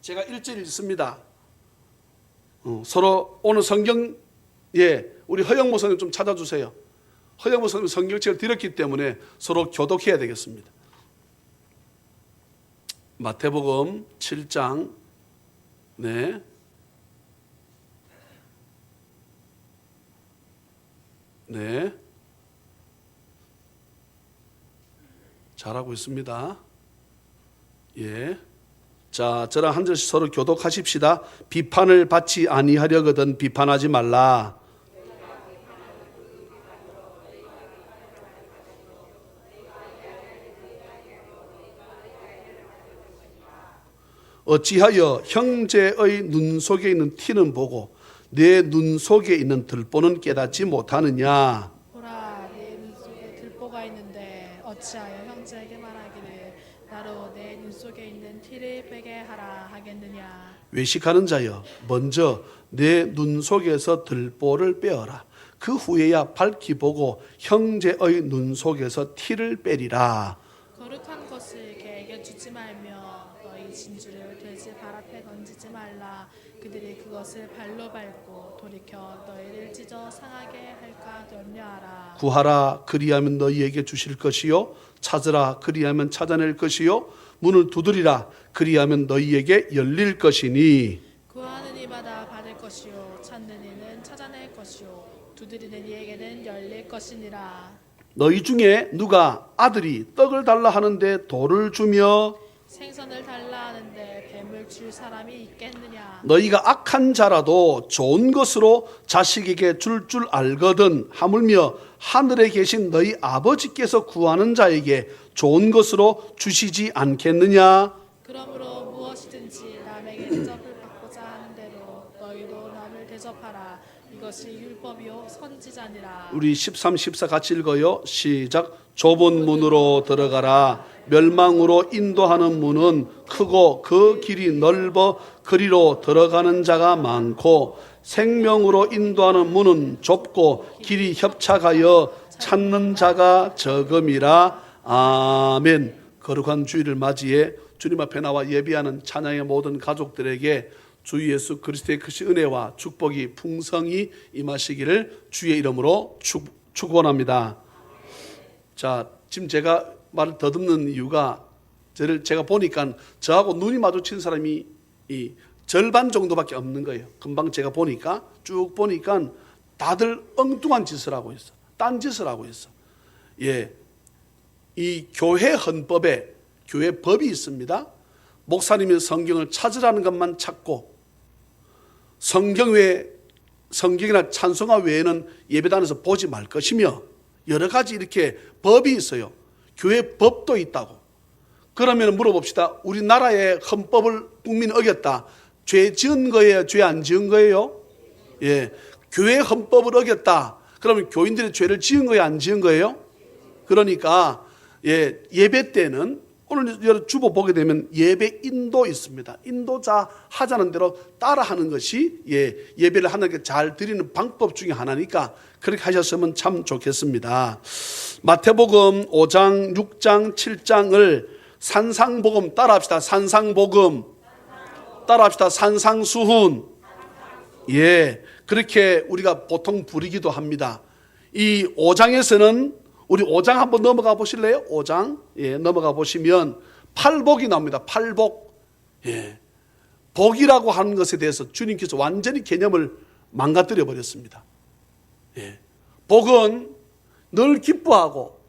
제가 일절을 읽습니다. 서로 오늘 성경 우리 허영모 선생님 좀 찾아주세요. 허영모 선생님 성경책을 드렸기 때문에 서로 교독해야 되겠습니다. 마태복음 7장 네. 네. 잘하고 있습니다. 예. 자, 저랑 한 절씩 서로 교독하십시다. 비판을 받지 아니하려거든 비판하지 말라. 어찌하여 형제의 눈 속에 있는 티는 보고 내 눈 속에 있는 들보는 깨닫지 못하느냐. 보라, 내 눈 속에 들보가 있는데 어찌하여 형제에게 말하기를 나로 내 눈 속에 있는 티를 빼게 하라 하겠느냐. 외식하는 자여, 먼저 내 눈 속에서 들보를 빼어라. 그 후에야 밝히 보고 형제의 눈 속에서 티를 빼리라. 거룩한 것을 개에게 주지 말며 너희 진주를 돼지 발 앞에 던지지 말라. 그들이 그것을 발로 밟고 돌이켜 너희를 찢어 상하게 할까 염려하라. 구하라, 그리하면 너희에게 주실 것이요. 찾으라, 그리하면 찾아낼 것이요. 문을 두드리라, 그리하면 너희에게 열릴 것이니. 구하는 이마다 받을 것이요 찾는 이는 찾아낼 것이요 두드리는 이에게는 열릴 것이니라. 너희 중에 누가 아들이 떡을 달라 하는데 돌을 주며 생선을 달라 하는데 뱀을 줄 사람이 있겠느냐. 너희가 악한 자라도 좋은 것으로 자식에게 줄 알거든 하물며 하늘에 계신 너희 아버지께서 구하는 자에게 좋은 것으로 주시지 않겠느냐. 그러므로 무엇이든지 남에게 대접을 받고자 하는 대로 너희도 남을 대접하라. 이것이 율법이요 선지자니라. 우리 13, 14 같이 읽어요. 시작. 좁은 문으로 들어가라. 멸망으로 인도하는 문은 크고 그 길이 넓어 그리로 들어가는 자가 많고 생명으로 인도하는 문은 좁고 길이 협착하여 찾는 자가 적음이라. 아멘. 거룩한 주일을 맞이해 주님 앞에 나와 예비하는 찬양의 모든 가족들에게 주 예수 그리스도의 크신 은혜와 축복이 풍성히 임하시기를 주의 이름으로 축원합니다. 자, 지금 제가 말을 더듬는 이유가 제가 보니까 저하고 눈이 마주친 사람이 이 절반 정도밖에 없는 거예요. 금방 제가 보니까 쭉 보니까 다들 엉뚱한 짓을 하고 있어. 딴 짓을 하고 있어. 예, 이 교회 헌법에 교회 법이 있습니다. 목사님이 성경을 찾으라는 것만 찾고 성경이나 찬송가 외에는 예배단에서 보지 말 것이며 여러 가지 이렇게 법이 있어요. 교회 법도 있다고. 그러면 물어봅시다. 우리나라의 헌법을 국민이 어겼다. 죄 지은 거예요? 죄 안 지은 거예요? 예, 교회 헌법을 어겼다. 그러면 교인들이 죄를 지은 거예요? 안 지은 거예요? 그러니까 예배 때는 오늘 여러 주보 보게 되면 예배 인도 있습니다. 인도자 하자는 대로 따라하는 것이 예배를 하나님께 잘 드리는 방법 중에 하나니까 그렇게 하셨으면 참 좋겠습니다. 마태복음 5장, 6장, 7장을 산상복음 따라합시다. 산상복음 따라합시다. 산상수훈. 예, 그렇게 우리가 보통 부르기도 합니다. 이 5장에서는 우리 5장 한번 넘어가 보실래요? 5장 넘어가 보시면 팔복이 나옵니다. 팔복. 복이라고 하는 것에 대해서 주님께서 완전히 개념을 망가뜨려 버렸습니다. 복은 늘 기뻐하고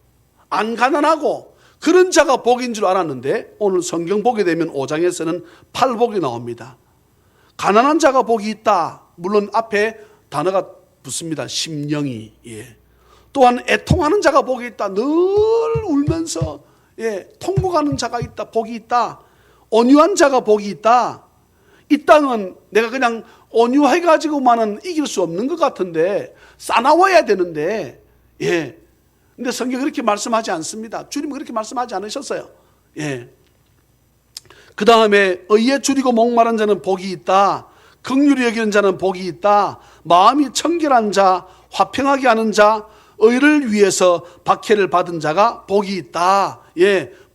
안 가난하고 그런 자가 복인 줄 알았는데 오늘 성경 보게 되면 5장에서는 팔복이 나옵니다. 가난한 자가 복이 있다. 물론 앞에 단어가 붙습니다. 심령이. 또한 애통하는 자가 복이 있다. 늘 울면서 통곡하는 자가 있다. 복이 있다. 온유한 자가 복이 있다. 이 땅은 내가 그냥 온유해가지고만은 이길 수 없는 것 같은데 싸나워야 되는데 근데 성경이 그렇게 말씀하지 않습니다. 주님은 그렇게 말씀하지 않으셨어요. 그 다음에 의에 줄이고 목마른 자는 복이 있다. 긍휼히 여기는 자는 복이 있다. 마음이 청결한 자, 화평하게 하는 자, 의를 위해서 박해를 받은 자가 복이 있다.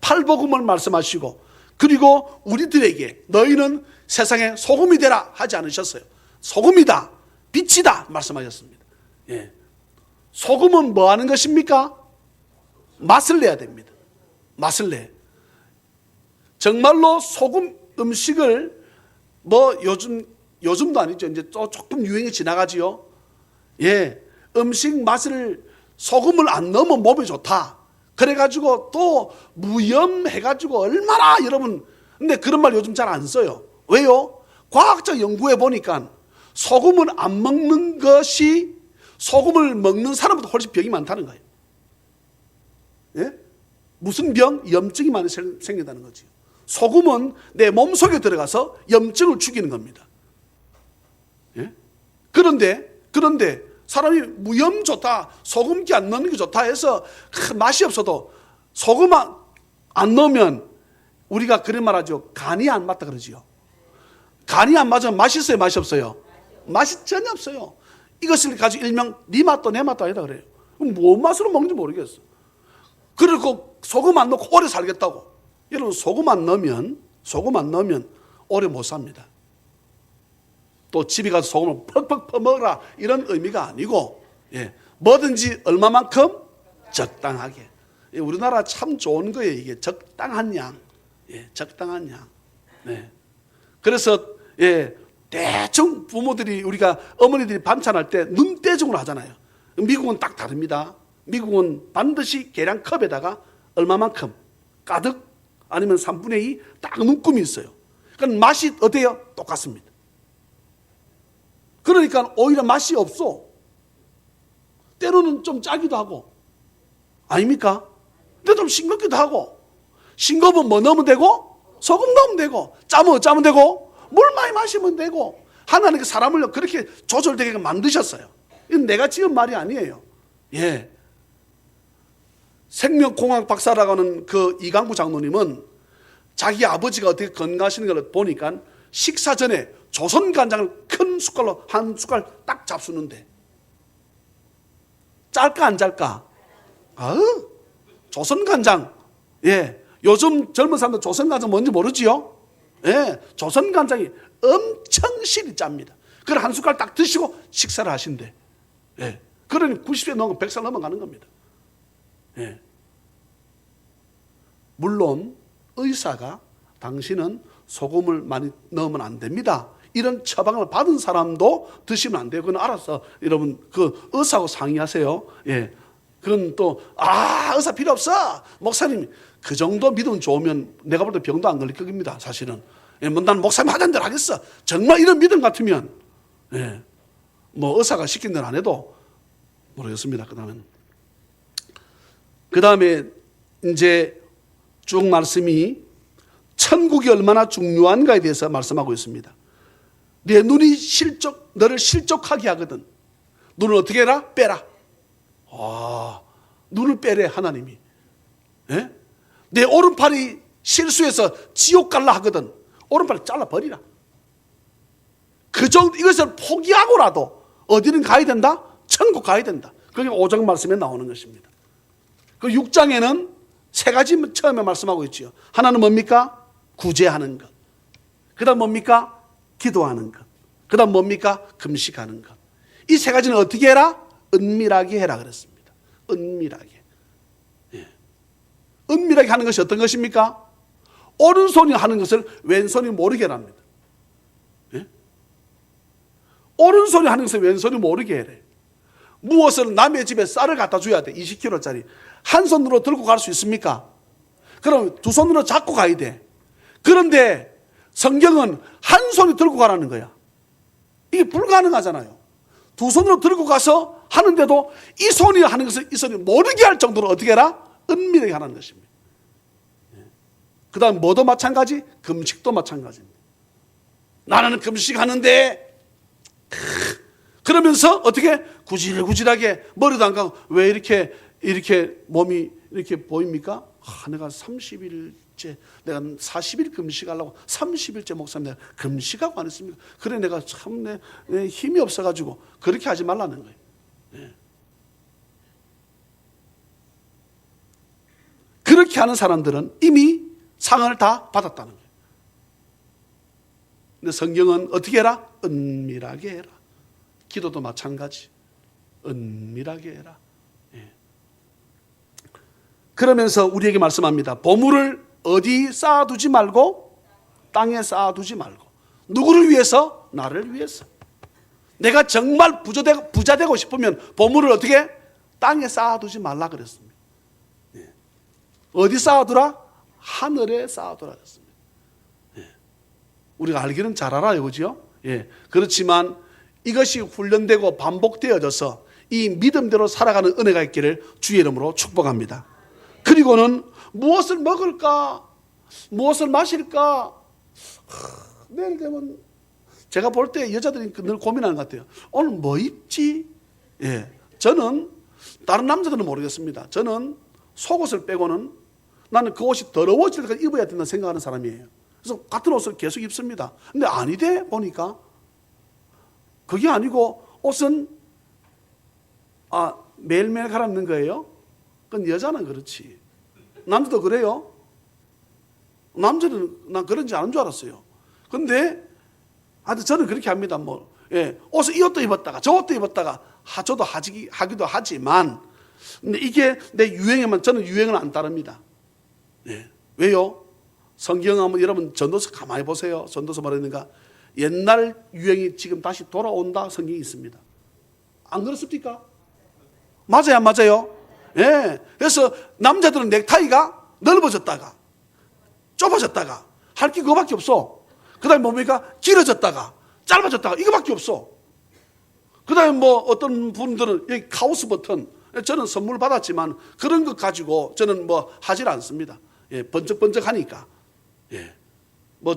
팔복음을 말씀하시고 그리고 우리들에게 너희는 세상의 소금이 되라 하지 않으셨어요. 소금이다, 빛이다 말씀하셨습니다. 예. 소금은 뭐 하는 것입니까? 맛을 내야 됩니다. 맛을 내. 정말로 소금 음식을 뭐 요즘도 아니죠. 이제 또 조금 유행이 지나가지요. 예. 음식 맛을 소금을 안 넣으면 몸에 좋다. 그래가지고 또 무염해가지고 얼마나 여러분, 근데 그런 말 요즘 잘 안 써요. 왜요? 과학적 연구해 보니까 소금을 안 먹는 것이 소금을 먹는 사람보다 훨씬 병이 많다는 거예요. 예? 무슨 병? 염증이 많이 생긴다는 거죠. 소금은 내 몸속에 들어가서 염증을 죽이는 겁니다. 예? 그런데 사람이 무염 좋다, 소금기 안 넣는 게 좋다 해서 맛이 없어도 소금 안 넣으면 우리가 그런 말 하죠. 간이 안 맞다 그러지요. 간이 안 맞으면 맛이 있어요, 맛이 없어요? 맛이 전혀 없어요. 이것을 가지고 일명 네 맛도 내 맛도 아니다 그래요. 그럼 뭔 맛으로 먹는지 모르겠어. 그리고 소금 안 넣고 오래 살겠다고. 여러분 소금 안 넣으면 오래 못 삽니다. 또 집에 가서 소금을 퍽퍽 퍼먹어라 이런 의미가 아니고, 예, 뭐든지 얼마만큼 적당하게. 예, 우리나라 참 좋은 거예요. 이게 적당한 양. 예, 적당한 양. 네. 그래서 예, 대충 부모들이 우리가 어머니들이 반찬할 때 눈대중으로 하잖아요. 미국은 딱 다릅니다. 미국은 반드시 계량컵에다가 얼마만큼 가득 아니면 3분의 2 딱 눈금이 있어요. 그러니까 맛이 어때요? 똑같습니다. 그러니까 오히려 맛이 없어. 때로는 좀 짜기도 하고. 아닙니까? 근데 좀 싱겁기도 하고. 싱거우면 뭐 넣으면 되고? 소금 넣으면 되고. 짜면 되고. 물 많이 마시면 되고. 하나님께 사람을 그렇게 조절되게 만드셨어요. 이건 내가 지은 말이 아니에요. 예. 생명공학 박사라고 하는 그 이강구 장로님은 자기 아버지가 어떻게 건강하시는 걸 보니까 식사 전에 조선 간장을 큰 숟갈로 한 숟갈 딱 잡수는데 짤까 안 짤까? 조선 간장. 예. 요즘 젊은 사람들 조선 간장 뭔지 모르지요? 예. 조선 간장이 엄청 실이 짭니다. 그걸 한 숟갈 딱 드시고 식사를 하신대. 예. 그러니 90세 넘으면 100살 넘어가는 겁니다. 예. 물론 의사가 당신은 소금을 많이 넣으면 안 됩니다, 이런 처방을 받은 사람도 드시면 안 돼요. 그건 알아서 여러분 그 의사하고 상의하세요. 예. 그건 또 의사 필요 없어. 목사님 그 정도 믿음 좋으면 내가 볼 때 병도 안 걸릴 겁니다. 사실은. 예, 뭐 난 목사님 하자는 대로 하겠어. 정말 이런 믿음 같으면 예, 뭐 의사가 시킨 대로 안 해도 모르겠습니다. 그 다음에 이제 쭉 말씀이 천국이 얼마나 중요한가에 대해서 말씀하고 있습니다. 내 눈이 너를 실족하게 하거든. 눈을 어떻게 해라? 빼라. 눈을 빼래 하나님이. 예? 내 오른팔이 실수해서 지옥 갈라 하거든. 오른팔을 잘라버리라. 그 정도, 이것을 포기하고라도 어디는 가야 된다? 천국 가야 된다. 그게 5장 말씀에 나오는 것입니다. 그 6장에는 세 가지 처음에 말씀하고 있죠. 하나는 뭡니까? 구제하는 것. 그 다음 뭡니까? 기도하는 것. 그 다음 뭡니까? 금식하는 것. 이 세 가지는 어떻게 해라? 은밀하게 해라 그랬습니다. 은밀하게. 예. 은밀하게 하는 것이 어떤 것입니까? 오른손이 하는 것을 왼손이 모르게 합니다. 예? 오른손이 하는 것을 왼손이 모르게 해래. 무엇을 남의 집에 쌀을 갖다 줘야 돼. 20kg짜리. 한 손으로 들고 갈 수 있습니까? 그럼 두 손으로 잡고 가야 돼. 그런데 성경은 한 손이 들고 가라는 거야. 이게 불가능하잖아요. 두 손으로 들고 가서 하는데도 이 손이 하는 것을 이 손이 모르게 할 정도로 어떻게 해라? 은밀하게 하는 것입니다. 그 다음 뭐도 마찬가지? 금식도 마찬가지입니다. 나는 금식하는데 그러면서 어떻게 구질구질하게 머리도 안 가고 왜 이렇게 몸이 이렇게 보입니까? 내가 30일째 내가 40일 금식하려고 30일째 목사님 내가 금식하고 안 했습니까? 그래 내가 참 내 힘이 없어가지고 그렇게 하지 말라는 거예요. 네. 그렇게 하는 사람들은 이미 상을 다 받았다는 거예요. 근데 성경은 어떻게 해라? 은밀하게 해라. 기도도 마찬가지. 은밀하게 해라. 예. 그러면서 우리에게 말씀합니다. 보물을 어디 쌓아두지 말고 땅에 쌓아두지 말고. 누구를 위해서? 나를 위해서. 내가 정말 부자 되고 싶으면 보물을 어떻게? 땅에 쌓아두지 말라 그랬습니다. 예. 어디 쌓아두라? 하늘에 쌓아두라 그랬습니다. 예. 우리가 알기는 잘 알아요, 그죠? 예. 그렇지만 이것이 훈련되고 반복되어져서 이 믿음대로 살아가는 은혜가 있기를 주의 이름으로 축복합니다. 그리고는 무엇을 먹을까? 무엇을 마실까? 내일 되면 제가 볼 때 여자들이 늘 고민하는 것 같아요. 오늘 뭐 입지? 예. 저는 다른 남자들은 모르겠습니다. 저는 속옷을 빼고는 나는 그 옷이 더러워질 때까지 입어야 된다는 생각하는 사람이에요. 그래서 같은 옷을 계속 입습니다. 근데 아니대 보니까 그게 아니고 옷은 매일매일 갈아입는 거예요? 그건 여자는 그렇지. 남자도 그래요? 남자는 난 그런지 아는 줄 알았어요. 근데 하여튼 저는 그렇게 합니다. 예, 옷을 이 옷도 입었다가 저 옷도 입었다가 저도 하기도 하지만 근데 이게 내 유행에만 저는 유행을 안 따릅니다. 예. 왜요? 성경 한번 여러분 전도서 가만히 보세요. 전도서 말했는가? 옛날 유행이 지금 다시 돌아온다 성경이 있습니다. 안 그렇습니까? 맞아요, 안 맞아요? 예. 그래서 남자들은 넥타이가 넓어졌다가 좁아졌다가 할 게 그거밖에 없어. 그 다음에 뭡니까? 길어졌다가 짧아졌다가 이거밖에 없어. 그 다음에 어떤 분들은 여기 카우스 버튼, 저는 선물 받았지만 그런 것 가지고 저는 하질 않습니다. 예, 번쩍번쩍 하니까. 예.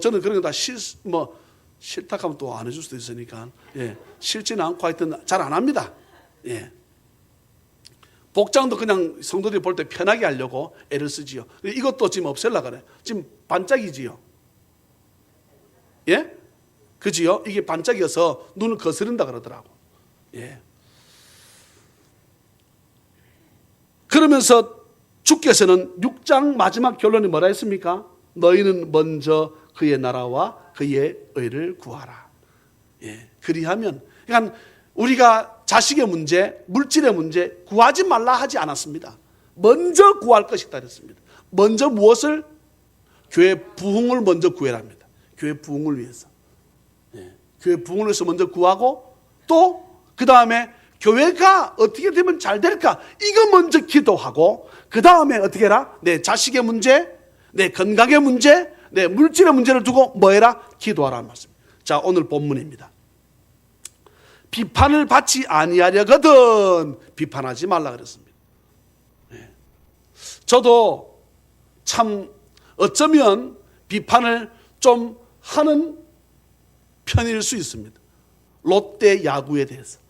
저는 그런 거 다 싫다 하면 또 안 해줄 수도 있으니까. 예. 싫지는 않고 하여튼 잘 안 합니다. 예. 복장도 그냥 성도들이 볼 때 편하게 하려고 애를 쓰지요. 이것도 지금 없애려고 그래. 지금 반짝이지요. 예? 그지요? 이게 반짝여서 눈을 거스른다 그러더라고. 예. 그러면서 주께서는 6장 마지막 결론이 뭐라 했습니까? 너희는 먼저 그의 나라와 그의 의를 구하라. 예. 그리하면, 그러니까 우리가 자식의 문제, 물질의 문제 구하지 말라 하지 않았습니다. 먼저 구할 것이다 그랬습니다. 먼저 무엇을? 교회 부흥을 먼저 구해랍니다. 교회 부흥을 위해서. 예. 교회 부흥을 위해서 먼저 구하고 또 그 다음에 교회가 어떻게 되면 잘 될까? 이거 먼저 기도하고 그 다음에 어떻게 해라? 내 자식의 문제, 내 건강의 문제, 내 물질의 문제를 두고 뭐 해라? 기도하라는 말씀입니다. 자, 오늘 본문입니다. 비판을 받지 아니하려거든 비판하지 말라 그랬습니다. 예. 저도 참 어쩌면 비판을 좀 하는 편일 수 있습니다. 롯데 야구에 대해서.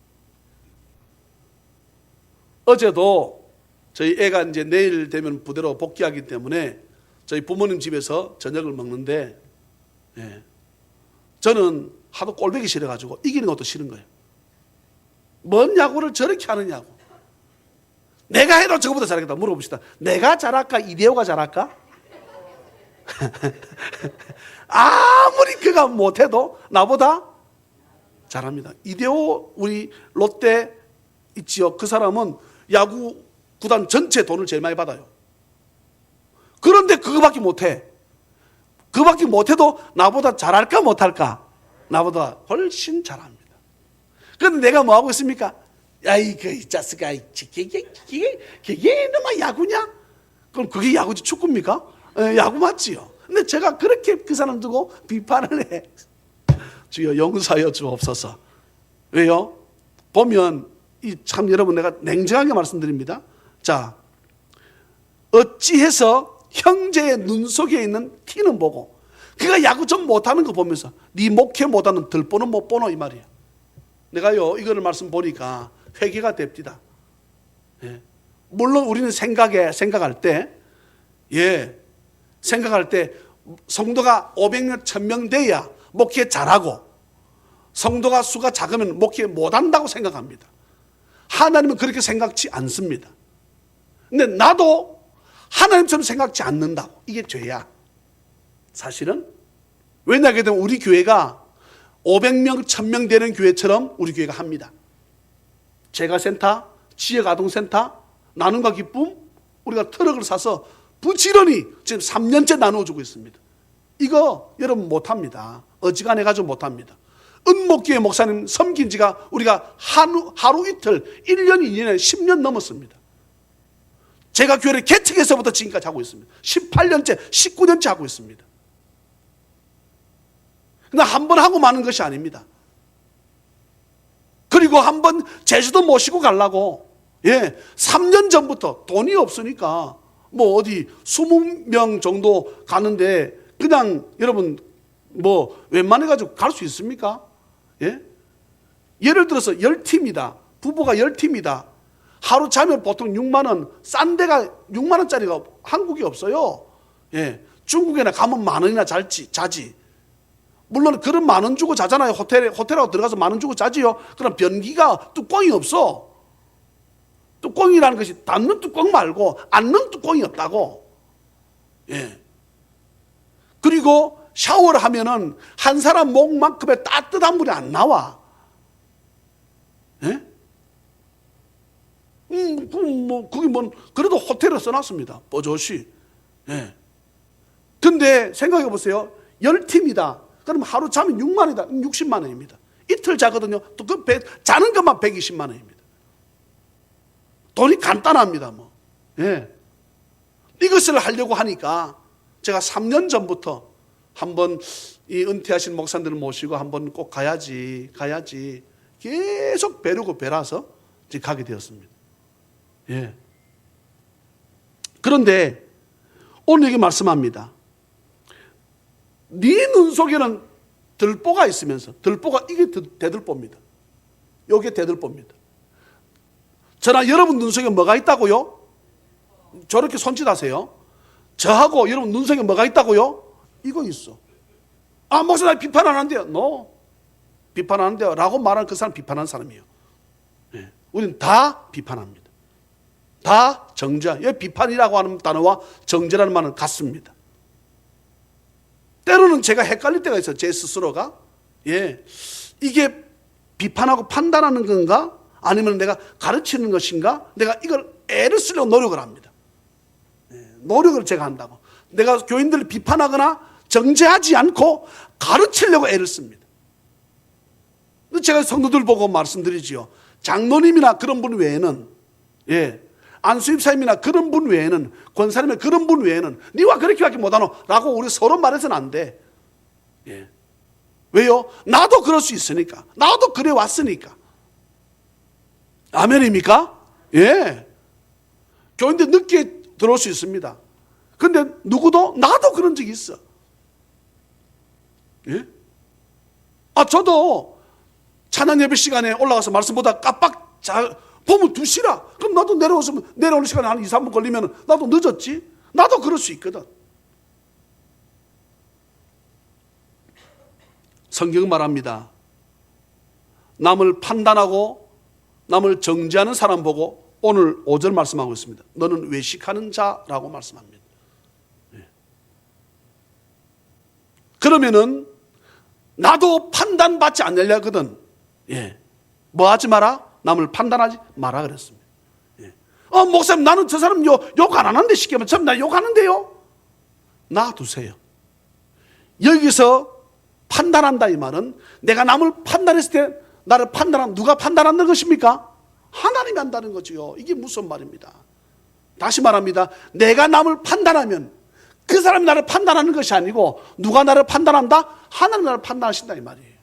어제도 저희 애가 이제 내일 되면 부대로 복귀하기 때문에 저희 부모님 집에서 저녁을 먹는데, 예. 저는 하도 꼴보기 싫어가지고 이기는 것도 싫은 거예요. 뭔 야구를 저렇게 하느냐고. 내가 해도 저거보다 잘하겠다. 물어봅시다. 내가 잘할까? 이대호가 잘할까? 아무리 그가 못해도 나보다 잘합니다. 이대호 우리 롯데 있지요. 그 사람은 야구 구단 전체 돈을 제일 많이 받아요. 그런데 그거밖에 못해. 그거밖에 못해도 나보다 잘할까 못할까? 나보다 훨씬 잘합니다. 그런데 내가 뭐하고 있습니까? 야이 자스가 그게 너무 야구냐? 그럼 그게 야구지 축구입니까? 야구 맞지요. 근데 제가 그렇게 그 사람 두고 비판을 해. 주여 용서하여 주옵소서. 왜요? 보면 참 여러분 내가 냉정하게 말씀드립니다. 자, 어찌해서 형제의 눈 속에 있는 티는 보고 그가 야구 좀 못하는 거 보면서 네 목회 못하는 들보는 못 보노 이 말이야. 내가요 이거를 말씀 보니까 회개가 됩니다. 예. 물론 우리는 생각할 때 생각할 때 성도가 500명 1000명 돼야 목회 잘하고 성도가 수가 작으면 목회 못한다고 생각합니다. 하나님은 그렇게 생각지 않습니다. 근데 나도 하나님처럼 생각지 않는다고. 이게 죄야. 사실은. 왜냐하게 되면 우리 교회가 500명, 1000명 되는 교회처럼 우리 교회가 합니다. 재가센터, 지역아동센터, 나눔과 기쁨, 우리가 트럭을 사서 부지런히 지금 3년째 나누어주고 있습니다. 이거 여러분 못합니다. 어지간해가지고 못합니다. 은목교회 목사님 섬긴 지가 우리가 하루 이틀, 1년, 2년, 10년 넘었습니다. 제가 교회를 개척해서부터 지금까지 하고 있습니다. 18년째, 19년째 하고 있습니다. 근데 한 번 하고 마는 것이 아닙니다. 그리고 한 번 제주도 모시고 가려고 3년 전부터 돈이 없으니까 뭐 어디 20명 정도 가는데 그냥 여러분 뭐 웬만해가지고 갈 수 있습니까? 예를 들어서 10팀이다. 부부가 10팀이다. 하루 자면 보통 6만 원, 싼 데가 6만 원짜리가 한국에 없어요. 중국에나 가면 만 원이나 자지. 물론 그런 만 원 주고 자잖아요. 호텔하고 들어가서 만 원 주고 자지요. 그럼 변기가 뚜껑이 없어. 뚜껑이라는 것이 닫는 뚜껑 말고 앉는 뚜껑이 없다고. 그리고 샤워를 하면은 한 사람 목만큼의 따뜻한 물이 안 나와. 그래도 호텔에 써놨습니다. 뽀조시. 근데 생각해 보세요. 10팀이다. 그럼 하루 자면 6만 원이다. 60만 원입니다. 이틀 자거든요. 또 자는 것만 120만 원입니다. 돈이 간단합니다. 뭐. 이것을 하려고 하니까 제가 3년 전부터 한번 이 은퇴하신 목사님들을 모시고 한번 꼭 가야지 계속 배라서 이제 가게 되었습니다. 그런데 오늘 여기 말씀합니다. 네 눈 속에는 들보가 있으면서 들보가 이게 대들보입니다. 이게 대들보입니다. 저나 여러분 눈 속에 뭐가 있다고요? 저렇게 손짓하세요. 저하고 여러분 눈 속에 뭐가 있다고요? 이거 있어. 아, 목사님 비판 안 한대요. No. 비판 안 한대요. 라고 말하는 그 사람 비판하는 사람이에요. 우리는 다 비판합니다. 다 정죄. 비판이라고 하는 단어와 정죄라는 말은 같습니다. 때로는 제가 헷갈릴 때가 있어요. 제 스스로가. 이게 비판하고 판단하는 건가? 아니면 내가 가르치는 것인가? 내가 이걸 애를 쓰려고 노력을 합니다. 노력을 제가 한다고. 내가 교인들을 비판하거나 정죄하지 않고 가르치려고 애를 씁니다. 제가 성도들 보고 말씀드리지요. 장로님이나 그런 분 외에는, 안수입사님이나 그런 분 외에는, 권사님의 그런 분 외에는 니와 그렇게밖에 못하노 라고 우리 서로 말해서는 안 돼. 왜요? 나도 그럴 수 있으니까. 나도 그래 왔으니까. 아멘입니까? 교인들 늦게 들어올 수 있습니다. 근데 누구도 나도 그런 적이 있어. 저도 찬양 예배 시간에 올라가서 말씀보다 깜빡 보면 2시라. 그럼 나도 내려오는 시간에 한 2, 3분 걸리면 나도 늦었지. 나도 그럴 수 있거든. 성경은 말합니다. 남을 판단하고 남을 정죄하는 사람 보고 오늘 5절 말씀하고 있습니다. 너는 외식하는 자라고 말씀합니다. 그러면은 나도 판단받지 않으려 하거든. 뭐 하지 마라? 남을 판단하지 마라 그랬습니다. 목사님 나는 저 사람 욕 안 하는데 시키면 참 나 욕하는데요. 놔두세요. 여기서 판단한다 이 말은 내가 남을 판단했을 때 나를 판단하면 누가 판단한다는 것입니까? 하나님이 한다는 거죠. 이게 무슨 말입니다. 다시 말합니다. 내가 남을 판단하면 그 사람이 나를 판단하는 것이 아니고 누가 나를 판단한다? 하나님 나를 판단하신다 이 말이에요.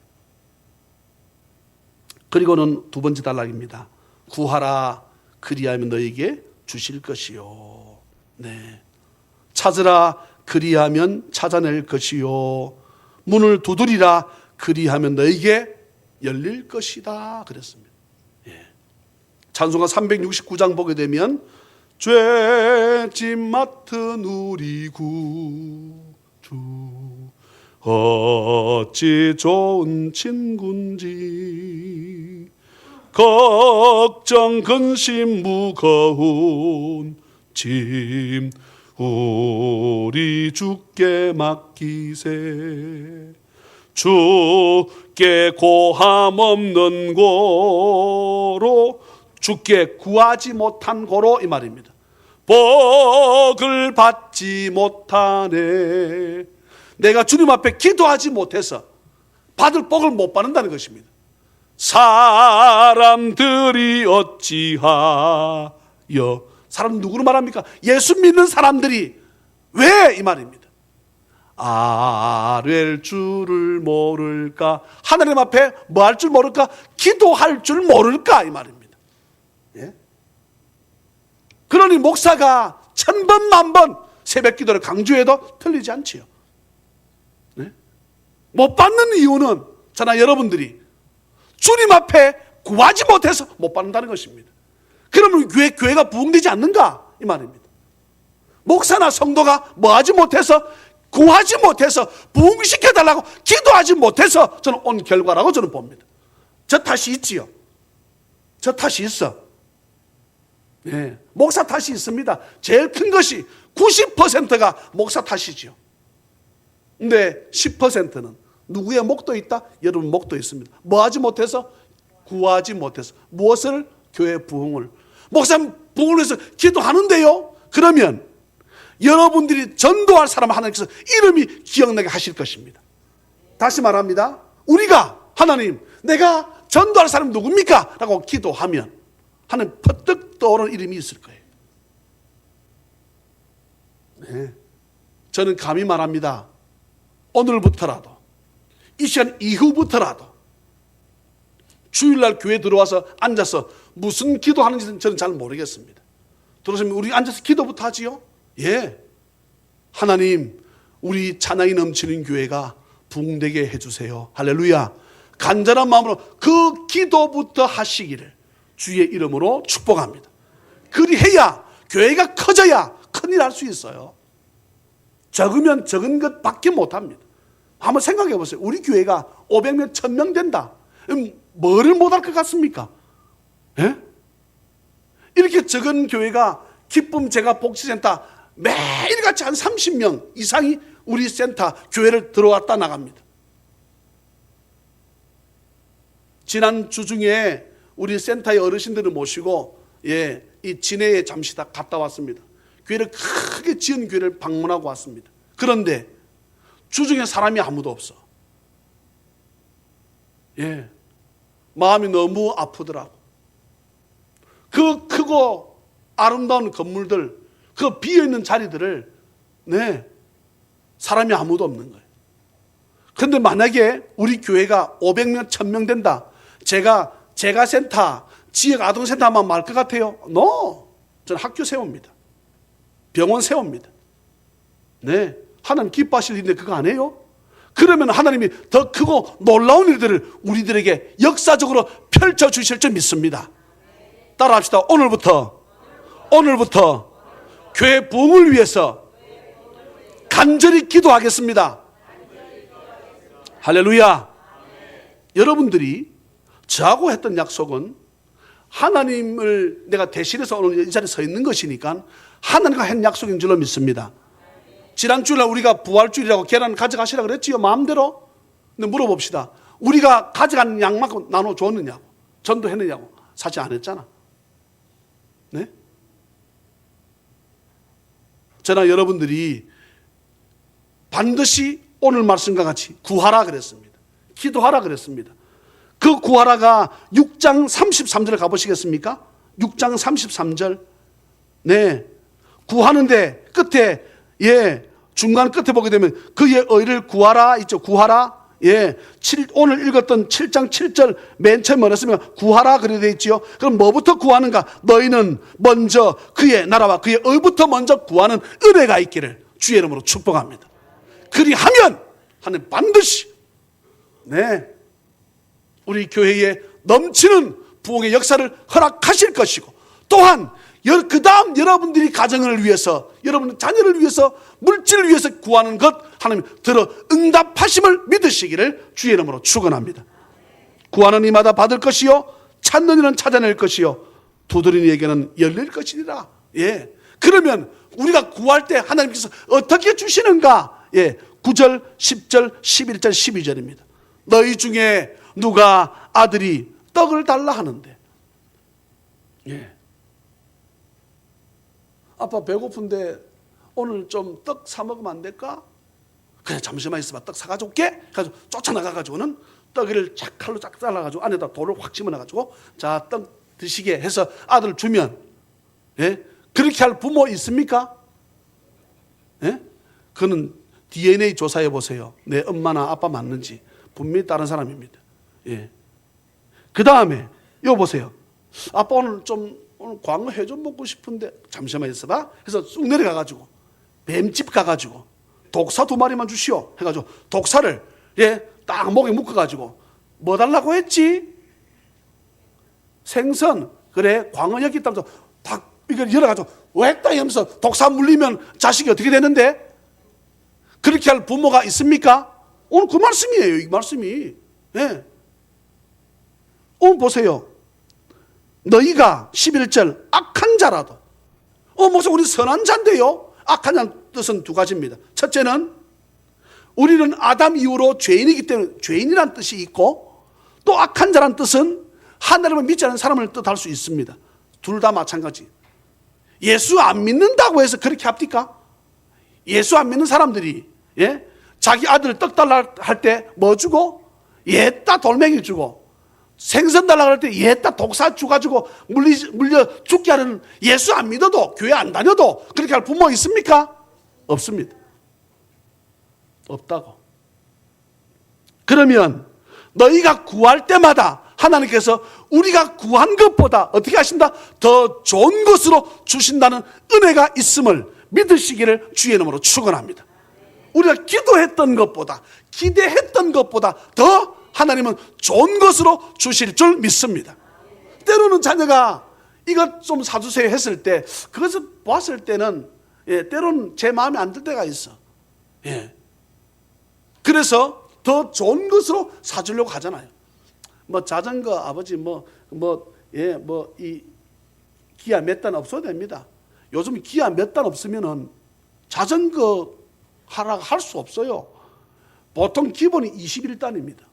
그리고는 두 번째 단락입니다. 구하라 그리하면 너에게 주실 것이요. 찾으라 그리하면 찾아낼 것이요. 문을 두드리라 그리하면 너에게 열릴 것이다 그랬습니다. 찬송가 369장 보게 되면 죄짐 맡은 우리 구주 어찌 좋은 친군지 걱정 근심 무거운 짐 우리 주께 맡기세. 주께 고함 없는 고로, 주께 구하지 못한 고로, 이 말입니다. 복을 받지 못하네. 내가 주님 앞에 기도하지 못해서 받을 복을 못 받는다는 것입니다. 사람들이 어찌하여, 사람 누구로 말합니까? 예수 믿는 사람들이 왜 이 말입니다. 아랠 줄을 모를까? 하나님 앞에 뭐 할 줄 모를까? 기도할 줄 모를까? 이 말입니다. 예? 그러니 목사가 1000번 만번 새벽 기도를 강조해도 틀리지 않지요. 네? 못 받는 이유는 저나 여러분들이 주님 앞에 구하지 못해서 못 받는다는 것입니다. 그러면 교회가 부흥되지 않는가? 이 말입니다. 목사나 성도가 뭐 하지 못해서, 구하지 못해서, 부흥시켜달라고 기도하지 못해서 저는 온 결과라고 저는 봅니다. 저 탓이 있지요. 저 탓이 있어. 네. 목사 탓이 있습니다. 제일 큰 것이 90%가 목사 탓이지요. 근데 10%는 누구의 목도 있다? 여러분 목도 있습니다. 뭐 하지 못해서? 구하지 못해서. 무엇을? 교회 부흥을. 목사님 부흥을 위해서 기도하는데요. 그러면 여러분들이 전도할 사람 하나님께서 이름이 기억나게 하실 것입니다. 다시 말합니다. 우리가 하나님, 내가 전도할 사람 누굽니까? 라고 기도하면 하나님 퍼뜩 떠오르는 이름이 있을 거예요. 네. 저는 감히 말합니다. 오늘부터라도, 이 시간 이후부터라도 주일날 교회 들어와서 앉아서 무슨 기도하는지는 저는 잘 모르겠습니다. 들어오시면 우리 앉아서 기도부터 하지요? 예. 하나님, 우리 찬양이 넘치는 교회가 부흥되게 해주세요. 할렐루야. 간절한 마음으로 그 기도부터 하시기를 주의 이름으로 축복합니다. 그리해야 교회가 커져야 큰일 할 수 있어요. 적으면 적은 것밖에 못합니다. 한번 생각해 보세요. 우리 교회가 500명, 1000명 된다. 뭐를 못할 것 같습니까? 예? 이렇게 적은 교회가 기쁨 제가 복지센터 매일같이 한 30명 이상이 우리 센터 교회를 들어왔다 나갑니다. 지난 주 중에 우리 센터의 어르신들을 모시고 이 진해에 잠시 갔다 왔습니다. 교회를 크게 지은 교회를 방문하고 왔습니다. 그런데 주중에 사람이 아무도 없어. 예, 마음이 너무 아프더라고. 그 크고 아름다운 건물들, 그 비어있는 자리들을 사람이 아무도 없는 거예요. 그런데 만약에 우리 교회가 500명, 1000명 된다. 제가 센터, 지역 아동센터 하면 말 것 같아요? No. 저는 학교 세웁니다. 병원 세웁니다. 네. 하나님 기뻐하실 일인데 그거 안 해요? 그러면 하나님이 더 크고 놀라운 일들을 우리들에게 역사적으로 펼쳐주실 줄 믿습니다. 따라합시다. 오늘부터 교회 부흥을 위해서 간절히 기도하겠습니다. 할렐루야. 여러분들이 저하고 했던 약속은 하나님을 내가 대신해서 오늘 이 자리에 서 있는 것이니까 하나님과 한 약속인 줄로 믿습니다. 지난 주일날 우리가 부활주일이라고 계란 가져가시라 그랬지요. 마음대로. 근데 물어봅시다. 우리가 가져간 양만큼 나눠줬느냐고, 전도했느냐고. 사실 안 했잖아. 네? 저나 여러분들이 반드시 오늘 말씀과 같이 구하라 그랬습니다. 기도하라 그랬습니다. 그 구하라가 6장 33절에 가보시겠습니까? 6장 33절. 네. 구하는데 끝에, 중간 끝에 보게 되면 그의 의를 구하라 있죠. 구하라. 오늘 읽었던 7장 7절 맨 처음에 말했으면 구하라 그래 되어 있지요. 그럼 뭐부터 구하는가? 너희는 먼저 그의 나라와 그의 의부터 먼저 구하는 은혜가 있기를 주의 이름으로 축복합니다. 그리하면 하나님 반드시 우리 교회에 넘치는 부흥의 역사를 허락하실 것이고, 또한 그 다음 여러분들이 가정을 위해서, 여러분 자녀를 위해서, 물질을 위해서 구하는 것 하나님 들어 응답하심을 믿으시기를 주의 이름으로 축원합니다. 구하는 이마다 받을 것이요, 찾는 이는 찾아낼 것이요, 두드리는 이에게는 열릴 것이니라. 그러면 우리가 구할 때 하나님께서 어떻게 주시는가? 예, 9절, 10절, 11절, 12절입니다. 너희 중에 누가 아들이 떡을 달라 하는데, 예, 아빠 배고픈데 오늘 좀 떡 사 먹으면 안 될까? 그래, 잠시만 있어봐. 떡 사가지고 올게. 그래서 쫓아나가가지고는 떡을 쫙 칼로 쫙 잘라가지고 안에다 돌을 확 집어넣어가지고 자, 떡 드시게 해서 아들 주면, 예, 그렇게 할 부모 있습니까? 예? 그는 DNA 조사해 보세요. 내 엄마나 아빠 맞는지. 분명히 다른 사람입니다. 예. 그 다음에 이거 보세요. 아빠 오늘 광어 회 좀 먹고 싶은데 잠시만 있어봐. 그래서 쑥 내려가가지고 뱀집 가가지고 독사 2마리만 주시오 해가지고 독사를, 예, 딱 목에 묶어가지고 뭐 달라고 했지? 생선. 그래, 광어 여기 있다면서 딱 이걸 열어가지고 왜딱 하면서 독사 물리면 자식이 어떻게 되는데? 그렇게 할 부모가 있습니까? 오늘 그 말씀이에요. 이 말씀이. 예. 오늘 보세요. 너희가 11절 악한 자라도, 목사 우리 선한 자인데요. 악한 자는 뜻은 2가지입니다. 첫째는 우리는 아담 이후로 죄인이기 때문에 죄인이란 뜻이 있고, 또 악한 자란 뜻은 하나님을 믿지 않는 사람을 뜻할 수 있습니다. 둘 다 마찬가지. 예수 안 믿는다고 해서 그렇게 합니까? 예수 안 믿는 사람들이, 예, 자기 아들 떡 달라 할 때 뭐 주고? 얘따 돌멩이 주고, 생선 달라고 할 때 얘따 독사 주가지고 물려 죽게 하는, 예수 안 믿어도 교회 안 다녀도 그렇게 할 부모 있습니까? 없습니다. 없다고. 그러면 너희가 구할 때마다 하나님께서 우리가 구한 것보다 어떻게 하신다? 더 좋은 것으로 주신다는 은혜가 있음을 믿으시기를 주의 이름으로 축원합니다. 우리가 기도했던 것보다, 기대했던 것보다 더 하나님은 좋은 것으로 주실 줄 믿습니다. 때로는 자녀가 이것 좀 사주세요 했을 때, 그것을 봤을 때는, 예, 때로는 제 마음에 안 들 때가 있어. 예. 그래서 더 좋은 것으로 사주려고 하잖아요. 뭐 자전거 아버지 이 기아 몇 단 없어도 됩니다. 요즘 기아 몇 단 없으면은 자전거 하라 할 수 없어요. 보통 기본이 21단입니다.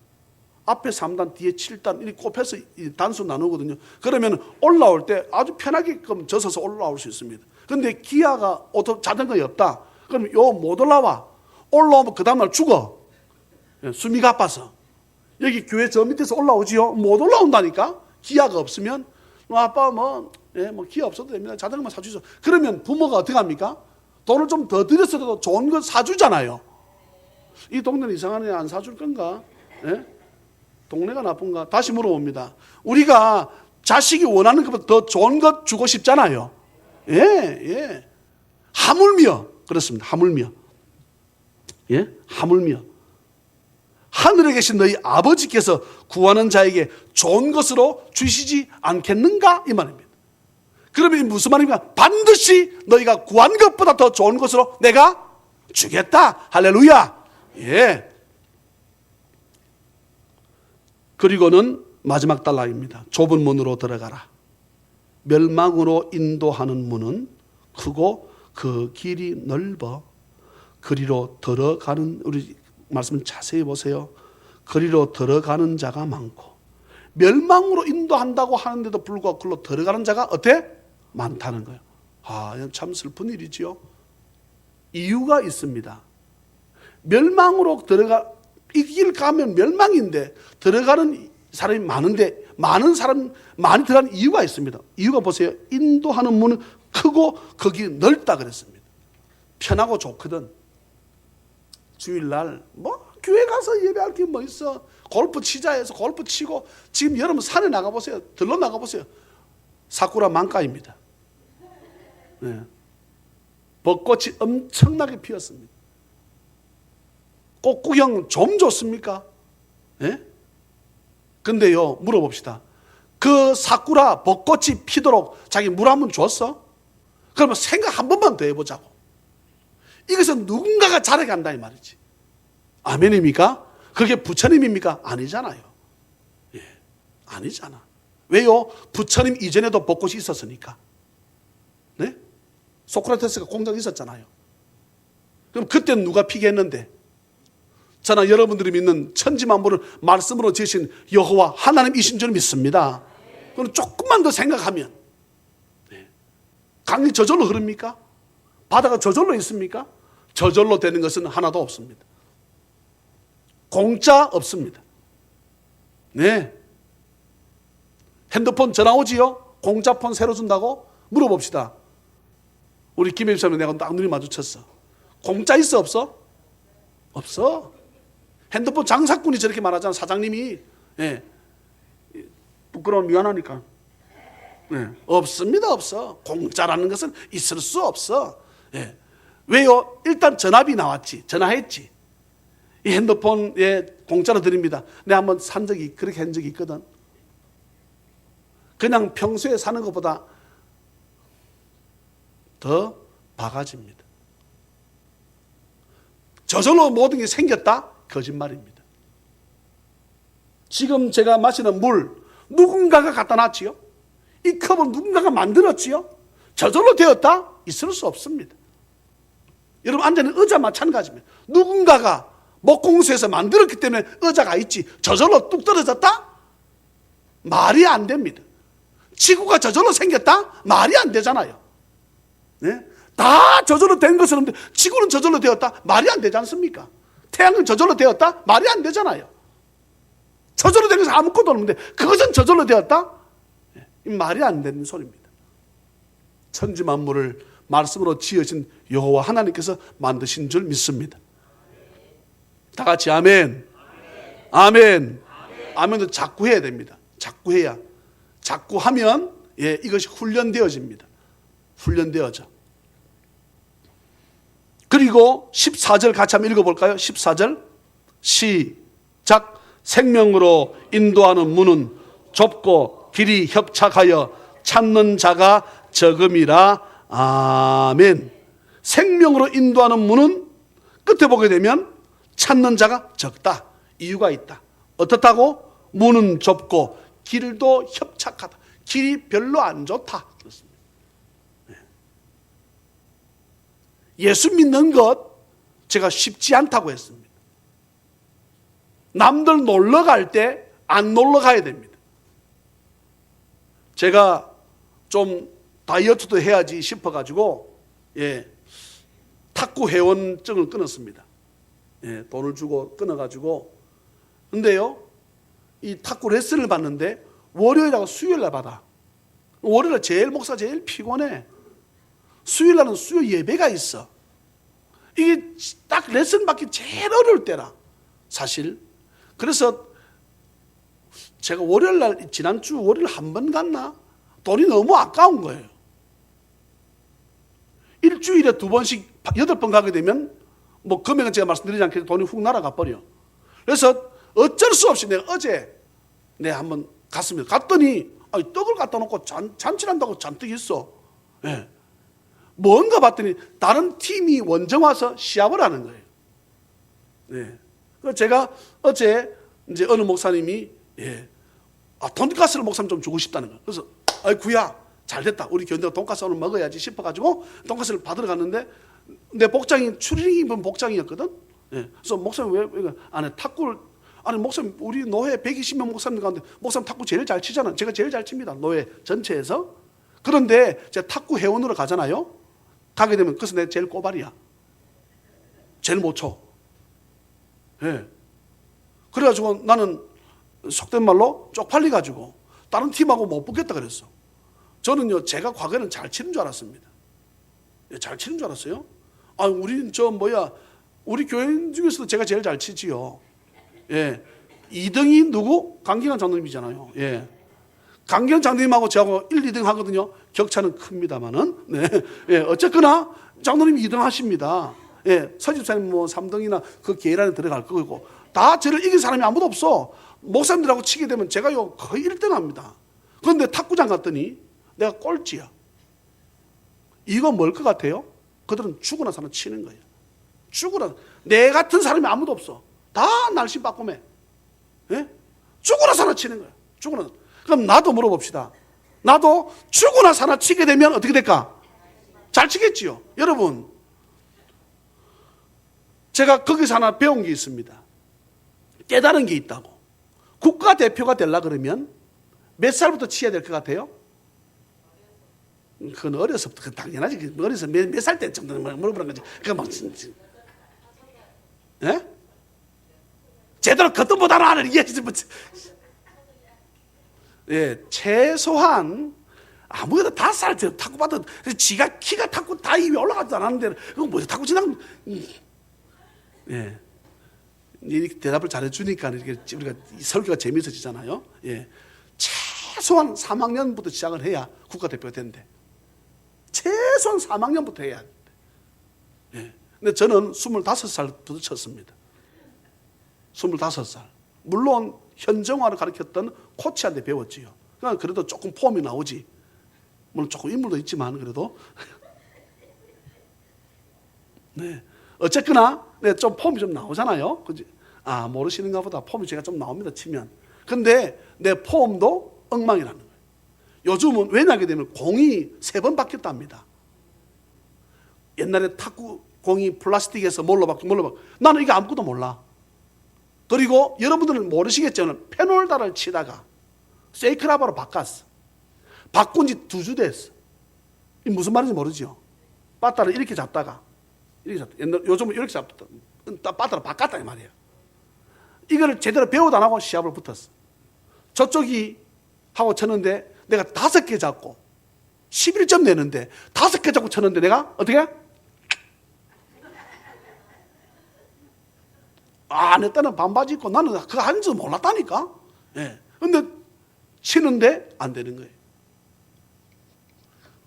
앞에 3단, 뒤에 7단 이렇게 꼽혀서 단수 나누거든요. 그러면 올라올 때 아주 편하게끔 젖어서 올라올 수 있습니다. 그런데 기아가 자전거에 없다. 그럼 요 못 올라와. 올라오면 그 다음날 죽어. 숨이 가빠서. 여기 교회 저 밑에서 올라오지요? 못 올라온다니까? 기아가 없으면. 아빠 기아 없어도 됩니다. 자전거만 사주죠. 그러면 부모가 어떻게 합니까? 돈을 좀 더 들였어도 좋은 거 사주잖아요. 이 동네는 이상하네. 안 사줄 건가? 예? 동네가 나쁜가? 다시 물어봅니다. 우리가 자식이 원하는 것보다 더 좋은 것 주고 싶잖아요. 예, 예. 하물며, 그렇습니다. 하물며. 예? 하물며. 하늘에 계신 너희 아버지께서 구하는 자에게 좋은 것으로 주시지 않겠는가? 이 말입니다. 그러면 무슨 말입니까? 반드시 너희가 구한 것보다 더 좋은 것으로 내가 주겠다. 할렐루야. 예. 그리고는 마지막 단락입니다. 좁은 문으로 들어가라. 멸망으로 인도하는 문은 크고 그 길이 넓어 그리로 들어가는, 우리 말씀 자세히 보세요. 그리로 들어가는 자가 많고, 멸망으로 인도한다고 하는데도 불구하고 그리로 들어가는 자가 어때? 많다는 거예요. 참 슬픈 일이지요. 이유가 있습니다. 멸망으로 이 길 가면 멸망인데 들어가는 사람이 많은데 많이 들어가는 이유가 있습니다. 이유가 보세요. 인도하는 문은 크고 거기 넓다 그랬습니다. 편하고 좋거든. 주일날 교회 가서 예배할 게 뭐 있어. 골프 치자 해서 골프 치고, 지금 여러분 산에 나가보세요. 들러 나가보세요. 사쿠라 만가입니다. 네. 벚꽃이 엄청나게 피었습니다. 꽃구경 좀 좋습니까? 예? 근데요, 물어봅시다. 그 사쿠라 벚꽃이 피도록 자기 물 한 번 줬어? 그러면 생각 한 번만 더 해보자고. 이것은 누군가가 잘해간다 이 말이지. 아멘입니까? 그게 부처님입니까? 아니잖아요. 예, 아니잖아. 왜요? 부처님 이전에도 벚꽃이 있었으니까. 네? 소크라테스가 공작이 있었잖아요. 그럼 그때는 누가 피기했는데? 저는 여러분들이 믿는 천지만물을 말씀으로 지으신 여호와 하나님이신 줄 믿습니다. 그럼 조금만 더 생각하면, 강이 저절로 흐릅니까? 바다가 저절로 있습니까? 저절로 되는 것은 하나도 없습니다. 공짜 없습니다. 네. 핸드폰 전화 오지요? 공짜 폰 새로 준다고? 물어봅시다. 우리 김혜주 사님 내가 딱 눈이 마주쳤어. 공짜 있어 없어? 없어. 핸드폰 장사꾼이 저렇게 말하잖아. 사장님이. 예. 부끄러운 미안하니까. 예. 없습니다. 없어. 공짜라는 것은 있을 수 없어. 예. 왜요? 일단 전화비 나왔지. 전화했지. 이 핸드폰에 공짜로 드립니다. 내가 한번 산 적이 그렇게 한 적이 있거든. 그냥 평소에 사는 것보다 더 바가지입니다. 저절로 모든 게 생겼다? 거짓말입니다. 지금 제가 마시는 물 누군가가 갖다 놨지요? 이 컵은 누군가가 만들었지요? 저절로 되었다? 있을 수 없습니다. 여러분 앉아있는 의자 마찬가지입니다. 누군가가 목공소에서 만들었기 때문에 의자가 있지 저절로 뚝 떨어졌다? 말이 안 됩니다. 지구가 저절로 생겼다? 말이 안 되잖아요. 네? 다 저절로 된 것은 없는데 지구는 저절로 되었다? 말이 안 되지 않습니까? 태양은 저절로 되었다? 말이 안 되잖아요. 저절로 된 것은 아무것도 없는데 그것은 저절로 되었다? 말이 안 되는 소리입니다. 천지 만물을 말씀으로 지으신 여호와 하나님께서 만드신 줄 믿습니다. 다 같이 아멘. 아멘. 아멘도 자꾸 해야 됩니다. 자꾸 해야. 자꾸 하면 이것이 훈련되어집니다. 훈련되어져. 그리고 14절 같이 한번 읽어볼까요? 14절 시작. 생명으로 인도하는 문은 좁고 길이 협착하여 찾는 자가 적음이라. 아멘. 생명으로 인도하는 문은 끝에 보게 되면 찾는 자가 적다. 이유가 있다. 어떻다고? 문은 좁고 길도 협착하다. 길이 별로 안 좋다. 그렇습니다. 예수 믿는 것 제가 쉽지 않다고 했습니다. 남들 놀러 갈 때 안 놀러 가야 됩니다. 제가 좀 다이어트도 해야지 싶어가지고 탁구 회원증을 끊었습니다. 돈을 주고 끊어가지고. 근데요, 이 탁구 레슨을 받는데 월요일하고 수요일날 받아. 월요일날 목사 제일 피곤해. 수요일날은 수요 예배가 있어. 이게 딱 레슨 받기 제일 어려울 때라 사실. 그래서 제가 월요일날 지난주 월요일 한 번 갔나? 돈이 너무 아까운 거예요. 일주일에 2번씩 8번 가게 되면 뭐 금액은 제가 말씀드리지 않겠지만 돈이 훅 날아가 버려. 그래서 어쩔 수 없이 내가 어제 내가 한번 갔습니다. 갔더니 떡을 갖다 놓고 잔치를 한다고 잔뜩 있어. 뭔가 봤더니 다른 팀이 원정 와서 시합을 하는 거예요. 그래서 제가 어제 이제 어느 목사님이 돈가스를 목사님 좀 주고 싶다는 거예요. 그래서 아이구야 잘됐다. 우리 교인들 돈가스 오늘 먹어야지 싶어가지고 돈가스를 받으러 갔는데 내 복장이 추리닝 입은 복장이었거든. 그래서 목사님 왜 안에 탁구를 아니 목사님 우리 노회 120명 목사님 가운데 목사님 탁구 제일 잘 치잖아. 제가 제일 잘 칩니다. 노회 전체에서. 그런데 제가 탁구 회원으로 가잖아요. 가게 되면 그래서 내가 제일 꼬발이야. 제일 못 쳐. 그래가지고 나는 속된 말로 쪽팔려가지고 다른 팀하고 못 붙겠다 그랬어. 저는요 제가 과거에는 잘 치는 줄 알았습니다. 잘 치는 줄 알았어요. 우리 우리 교인 중에서도 제가 제일 잘 치지요. 2등이 누구? 강기환 장로님이잖아요. 강기환 장로님하고 저하고 1, 2등 하거든요. 격차는 큽니다만은. 어쨌거나 장로님이 2등 하십니다. 서집사님 3등이나 그 계란에 들어갈 거고 다 저를 이긴 사람이 아무도 없어. 목사님들하고 치게 되면 제가요 거의 1등 합니다. 그런데 탁구장 갔더니 내가 꼴찌야. 이거 뭘 것 같아요? 그들은 죽으나 사나 치는 거예요. 죽으나 내 같은 사람이 아무도 없어. 다 날씨 빠꾸매. 죽으나 사나 치는 거야. 죽으나. 그럼 나도 물어봅시다. 나도 죽으나 사나 치게 되면 어떻게 될까? 잘 치겠지요. 여러분, 제가 거기서 하나 배운 게 있습니다. 깨달은 게 있다고. 국가대표가 되려고 그러면 몇 살부터 치야 될 것 같아요? 그건 어려서부터, 당연하지. 어려서 몇 살 때쯤 물어보는 거지. 그거 뭐, 예? 제대로 겉도 못하는 아는 이게 예, 최소한 아무래도 5살 때 탁구 받아 지가 키가 탁구 다 위에 올라가지도 않았는데 그거 뭐지 탁구 지나면 예, 이렇게 대답을 잘해주니까 이렇게 우리가 설교가 재미있어지잖아요. 예, 최소한 3학년부터 시작을 해야 국가대표가 된대. 최소한 3학년부터 해야 돼. 예, 근데 저는 25살부터 쳤습니다. 25살. 물론 현정화를 가르쳤던 코치한테 배웠지요. 그러니까 그래도 조금 폼이 나오지. 물론 조금 인물도 있지만 그래도 네, 어쨌거나 네, 좀 폼이 좀 나오잖아요. 그지? 아, 모르시는가 보다. 폼이 제가 좀 나옵니다, 치면. 근데 내 폼도 엉망이라는 거예요. 요즘은 왜냐하게 되면 공이 3번 바뀌었답니다. 옛날에 탁구 공이 플라스틱에서 뭘로 바뀌고 나는 이게 아무것도 몰라. 그리고 여러분들은 모르시겠지만 페놀다를 치다가 세이크라바로 바꿨어. 바꾼 지 2주 됐어. 이 무슨 말인지 모르죠. 빠따를 이렇게 잡다가 이렇게 잡다. 요즘은 이렇게 잡다. 빠따를 바꿨다 이 말이에요. 이거를 제대로 배우도 안 하고 시합을 붙었어. 저쪽이 하고 쳤는데 내가 5개 잡고 11점 내는데 5개 잡고 쳤는데 내가 어떻게? 아, 내 때는 반바지 입고 나는 그거 하는 줄 몰랐다니까. 예. 근데 치는데 안 되는 거예요.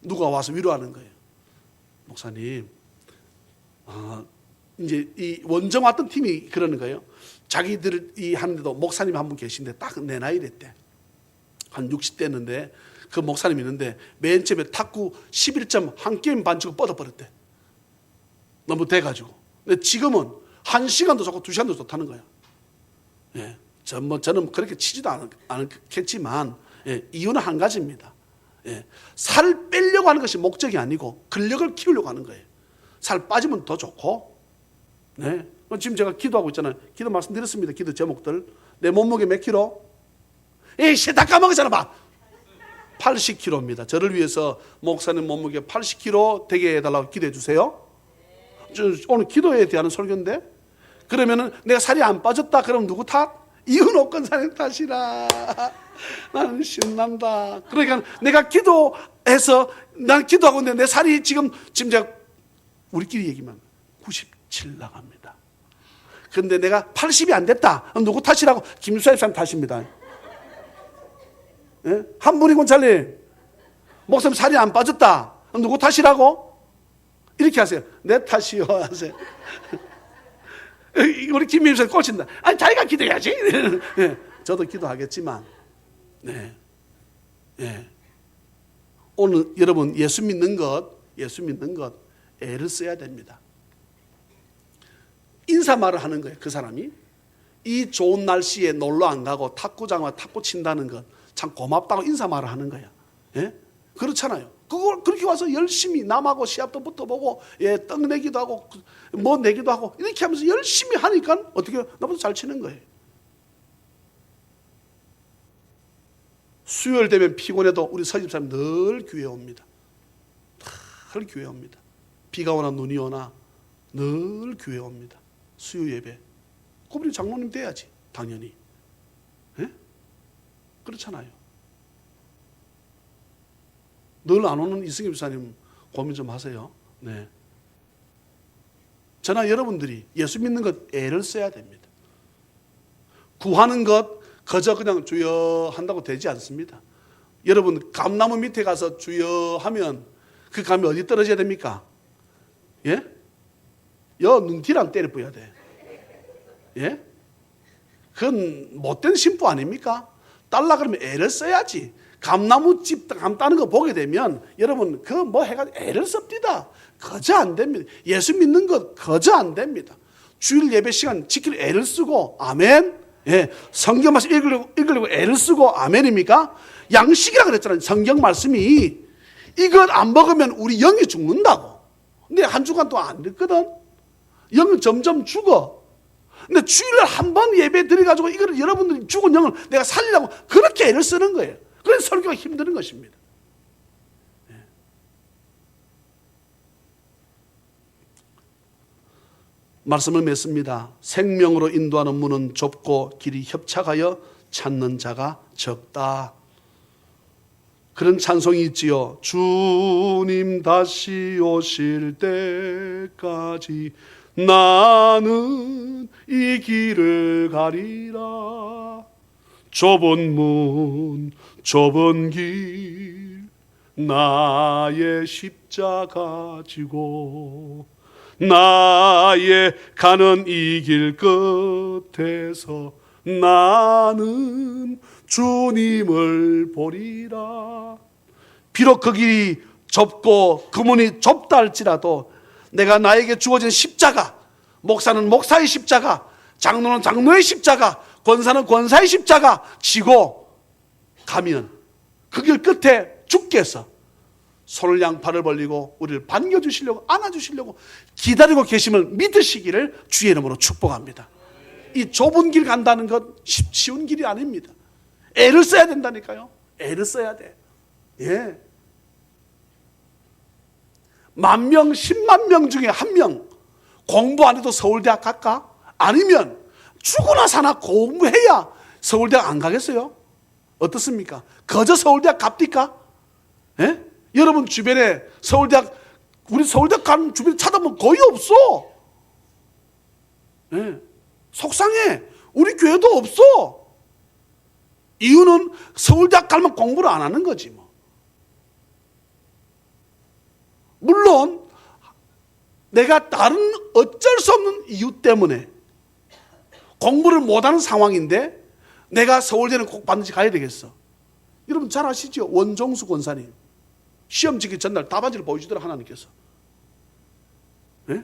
누가 와서 위로하는 거예요. 목사님, 이제 이 원정 왔던 팀이 그러는 거예요. 자기들이 하는데도 목사님 한 분 계신데 딱 내 나이 됐대. 한 60대였는데 그 목사님이 있는데 맨 처음에 탁구 11점 한 게임 반 치고 뻗어버렸대. 너무 돼가지고. 근데 지금은 1시간도 좋고 2시간도 좋다는 거야. 예. 저는 그렇게 치지도 않겠지만, 예. 이유는 한 가지입니다. 예. 살 빼려고 하는 것이 목적이 아니고 근력을 키우려고 하는 거예요. 살 빠지면 더 좋고, 네. 지금 제가 기도하고 있잖아요. 기도 말씀드렸습니다. 기도 제목들. 내 몸무게 몇 킬로? 에이, 다 까먹었잖아, 봐. 80kg입니다. 저를 위해서 목사님 몸무게 80kg 되게 해달라고 기도해 주세요. 오늘 기도에 대한 설교인데, 그러면은 내가 살이 안 빠졌다 그럼 누구 탓? 이은옥 권사님 탓이라. 나는 신난다. 그러니까 내가 기도해서 난 기도하고 있는데 내 살이 지금 제가 우리끼리 얘기만 97 나갑니다. 근데 내가 80이 안 됐다. 그럼 누구 탓이라고? 김수엽 사람 탓입니다. 예? 한분이 권사님 목사님 살이 안 빠졌다. 그럼 누구 탓이라고? 이렇게 하세요. 내 탓이요 하세요. 우리 김민수 꽂힌다. 아니 자기가 기도해야지. 네, 저도 기도하겠지만, 네, 네. 오늘 여러분 예수 믿는 것 애를 써야 됩니다. 인사말을 하는 거예요. 그 사람이 이 좋은 날씨에 놀러 안 가고 탁구장 와 탁구 친다는 것 참 고맙다고 인사말을 하는 거야. 예? 그렇잖아요. 그걸 그렇게 와서 열심히 남하고 시합도 붙어보고, 예, 떡 내기도 하고 뭐 내기도 하고 이렇게 하면서 열심히 하니까 어떻게 나보다 잘 치는 거예요. 수요일 되면 피곤해도 우리 서집사님 늘 교회 옵니다. 늘 교회 옵니다. 비가 오나 눈이 오나 늘 교회 옵니다. 수요 예배. 그분이 장로님 돼야지 당연히. 예? 그렇잖아요. 늘 안 오는 이승엽 집사님 고민 좀 하세요. 네. 저나 여러분들이 예수 믿는 것 애를 써야 됩니다. 구하는 것 그저 그냥 주여 한다고 되지 않습니다. 여러분 감나무 밑에 가서 주여 하면 그 감이 어디 떨어져야 됩니까? 예? 눈티랑 때려 부어야 돼. 예? 그건 못된 신부 아닙니까? 딸라 그러면 애를 써야지. 감나무집 감 따는 거 보게 되면 여러분 그 뭐 해가지고 애를 씁디다. 거저 안 됩니다. 예수 믿는 것 거저 안 됩니다. 주일 예배 시간 지키려 애를 쓰고 아멘. 예, 성경 말씀 읽으려고 애를 쓰고 아멘입니까? 양식이라 그랬잖아요. 성경 말씀이 이것 안 먹으면 우리 영이 죽는다고. 근데 한 주간 동안 안 됐거든. 영은 점점 죽어. 근데 주일날 한 번 예배 드려가지고 이거를 여러분들이 죽은 영을 내가 살리려고 그렇게 애를 쓰는 거예요. 그래서 설교가 힘든 것입니다. 말씀을 맺습니다. 생명으로 인도하는 문은 좁고 길이 협착하여 찾는 자가 적다. 그런 찬송이 있지요. 주님 다시 오실 때까지 나는 이 길을 가리라. 좁은 문, 좁은 길, 나의 십자가 지고 나의 가는 이 길 끝에서 나는 주님을 보리라. 비록 그 길이 좁고 그 문이 좁다 할지라도 내가 나에게 주어진 십자가, 목사는 목사의 십자가, 장로는 장로의 십자가, 권사는 권사의 십자가 지고 가면 그 길 끝에 주께서 손을 양팔을 벌리고 우리를 반겨주시려고, 안아주시려고 기다리고 계심을 믿으시기를 주의 이름으로 축복합니다. 이 좁은 길 간다는 건 쉬운 길이 아닙니다. 애를 써야 된다니까요. 애를 써야 돼. 예. 10,000명, 10만 명 중에 한 명 공부 안 해도 서울대학 갈까? 아니면 죽으나 사나 공부해야 서울대학 안 가겠어요? 어떻습니까? 거저 서울대학 갑니까? 예? 여러분 주변에 서울대학, 우리 서울대학 가는 주변에 찾아보면 거의 없어. 예. 속상해. 우리 교회도 없어. 이유는 서울대학 가면 공부를 안 하는 거지 뭐. 물론 내가 다른 어쩔 수 없는 이유 때문에 공부를 못하는 상황인데 내가 서울대는 꼭 반드시 가야 되겠어. 여러분 잘 아시죠? 원종수 권사님 시험 지기 전날 답안지를 보여주더라 하나님께서. 네?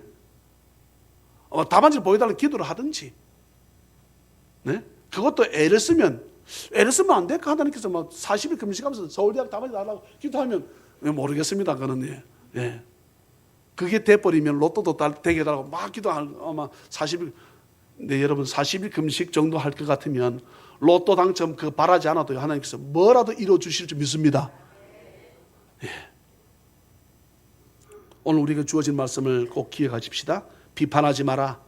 답안지를 보여달라고 기도를 하든지, 네? 그것도 애를 쓰면 안 될까? 하나님께서 막 40일 금식하면서 서울대학 답안지 달라고 기도하면 모르겠습니다. 그거는 예. 예. 그게 돼버리면 로또도 되게 해달라고 막 기도하면 아마 40일, 네, 여러분 40일 금식 정도 할 것 같으면 로또 당첨 그 바라지 않아도 하나님께서 뭐라도 이루어 주실 줄 믿습니다. 예. 오늘 우리가 주어진 말씀을 꼭 기억하십시다. 비판하지 마라.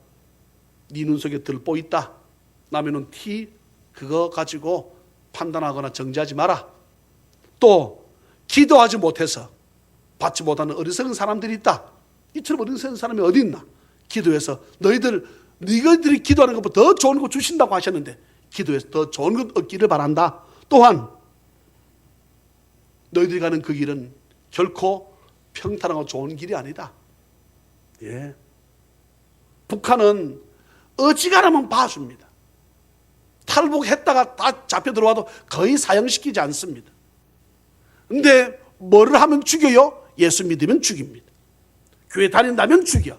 네 눈 속에 들보 있다. 남의 눈 티 그거 가지고 판단하거나 정지하지 마라. 또 기도하지 못해서 받지 못하는 어리석은 사람들이 있다. 이처럼 어리석은 사람이 어디 있나? 기도해서 너희들이 기도하는 것보다 더 좋은 거 주신다고 하셨는데 기도해서 더 좋은 것 얻기를 바란다. 또한 너희들이 가는 그 길은 결코 평탄하고 좋은 길이 아니다. 예. 북한은 어지간하면 봐줍니다. 탈북했다가 다 잡혀 들어와도 거의 사형시키지 않습니다. 근데 뭐를 하면 죽여요? 예수 믿으면 죽입니다. 교회 다닌다면 죽여.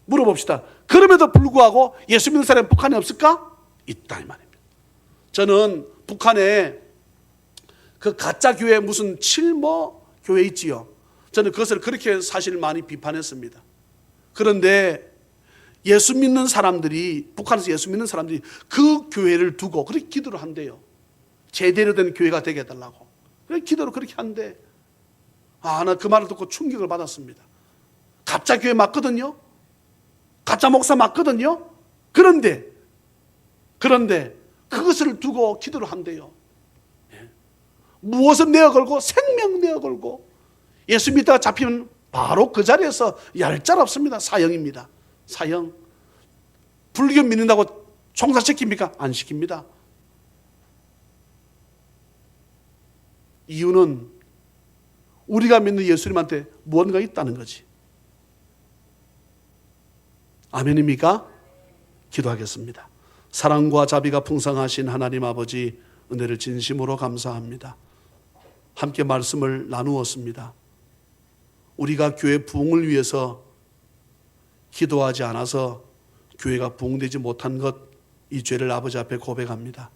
물어봅시다. 그럼에도 불구하고 예수 믿는 사람이 북한에 없을까? 있다 이 말입니다. 저는 북한에 그 가짜 교회 무슨 칠모 교회 있지요. 저는 그것을 그렇게 사실 많이 비판했습니다. 그런데 예수 믿는 사람들이, 북한에서 예수 믿는 사람들이 그 교회를 두고 그렇게 기도를 한대요. 제대로 된 교회가 되게 해달라고. 그렇게 기도를 그렇게 한대. 나 그 말을 듣고 충격을 받았습니다. 가짜 교회 맞거든요. 가짜 목사 맞거든요. 그런데 그것을 두고 기도를 한대요. 예. 무엇을 내어걸고? 생명 내어걸고. 예수 믿다가 잡히면 바로 그 자리에서 얄짤없습니다. 사형입니다. 사형. 불교 믿는다고 총살시킵니까? 안 시킵니다. 이유는 우리가 믿는 예수님한테 무언가 있다는 거지. 아멘입니까? 기도하겠습니다. 사랑과 자비가 풍성하신 하나님 아버지, 은혜를 진심으로 감사합니다. 함께 말씀을 나누었습니다. 우리가 교회 부흥을 위해서 기도하지 않아서 교회가 부흥되지 못한 것, 이 죄를 아버지 앞에 고백합니다.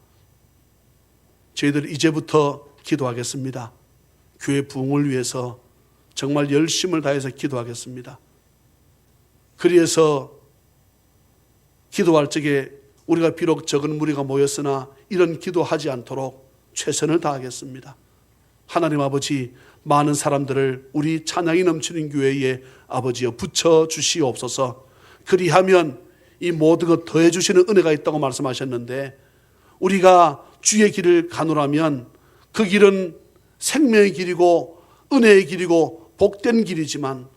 저희들 이제부터 기도하겠습니다. 교회 부흥을 위해서 정말 열심을 다해서 기도하겠습니다. 그래서 기도할 적에 우리가 비록 적은 무리가 모였으나 이런 기도하지 않도록 최선을 다하겠습니다. 하나님 아버지, 많은 사람들을 우리 찬양이 넘치는 교회에 아버지여 붙여 주시옵소서. 그리하면 이 모든 것 더해 주시는 은혜가 있다고 말씀하셨는데, 우리가 주의 길을 가노라면 그 길은 생명의 길이고 은혜의 길이고 복된 길이지만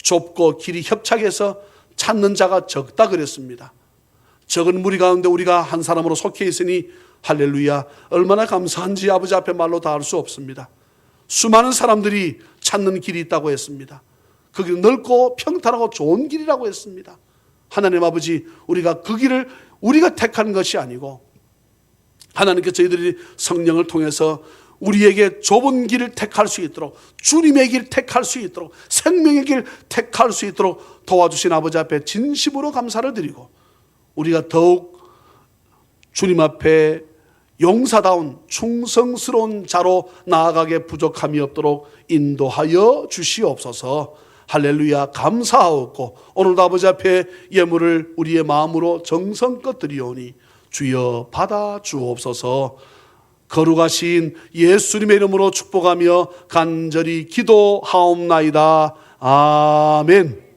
좁고 길이 협착해서 찾는 자가 적다 그랬습니다. 적은 무리 가운데 우리가 한 사람으로 속해 있으니 할렐루야, 얼마나 감사한지 아버지 앞에 말로 다 할 수 없습니다. 수많은 사람들이 찾는 길이 있다고 했습니다. 그 길은 넓고 평탄하고 좋은 길이라고 했습니다. 하나님 아버지, 우리가 그 길을 우리가 택하는 것이 아니고 하나님께 저희들이 성령을 통해서 우리에게 좁은 길을 택할 수 있도록, 주님의 길 택할 수 있도록, 생명의 길 택할 수 있도록 도와주신 아버지 앞에 진심으로 감사를 드리고, 우리가 더욱 주님 앞에 용사다운 충성스러운 자로 나아가게 부족함이 없도록 인도하여 주시옵소서. 할렐루야, 감사하옵고 오늘도 아버지 앞에 예물을 우리의 마음으로 정성껏 드리오니 주여 받아 주옵소서. 거룩하신 예수님의 이름으로 축복하며 간절히 기도하옵나이다. 아멘.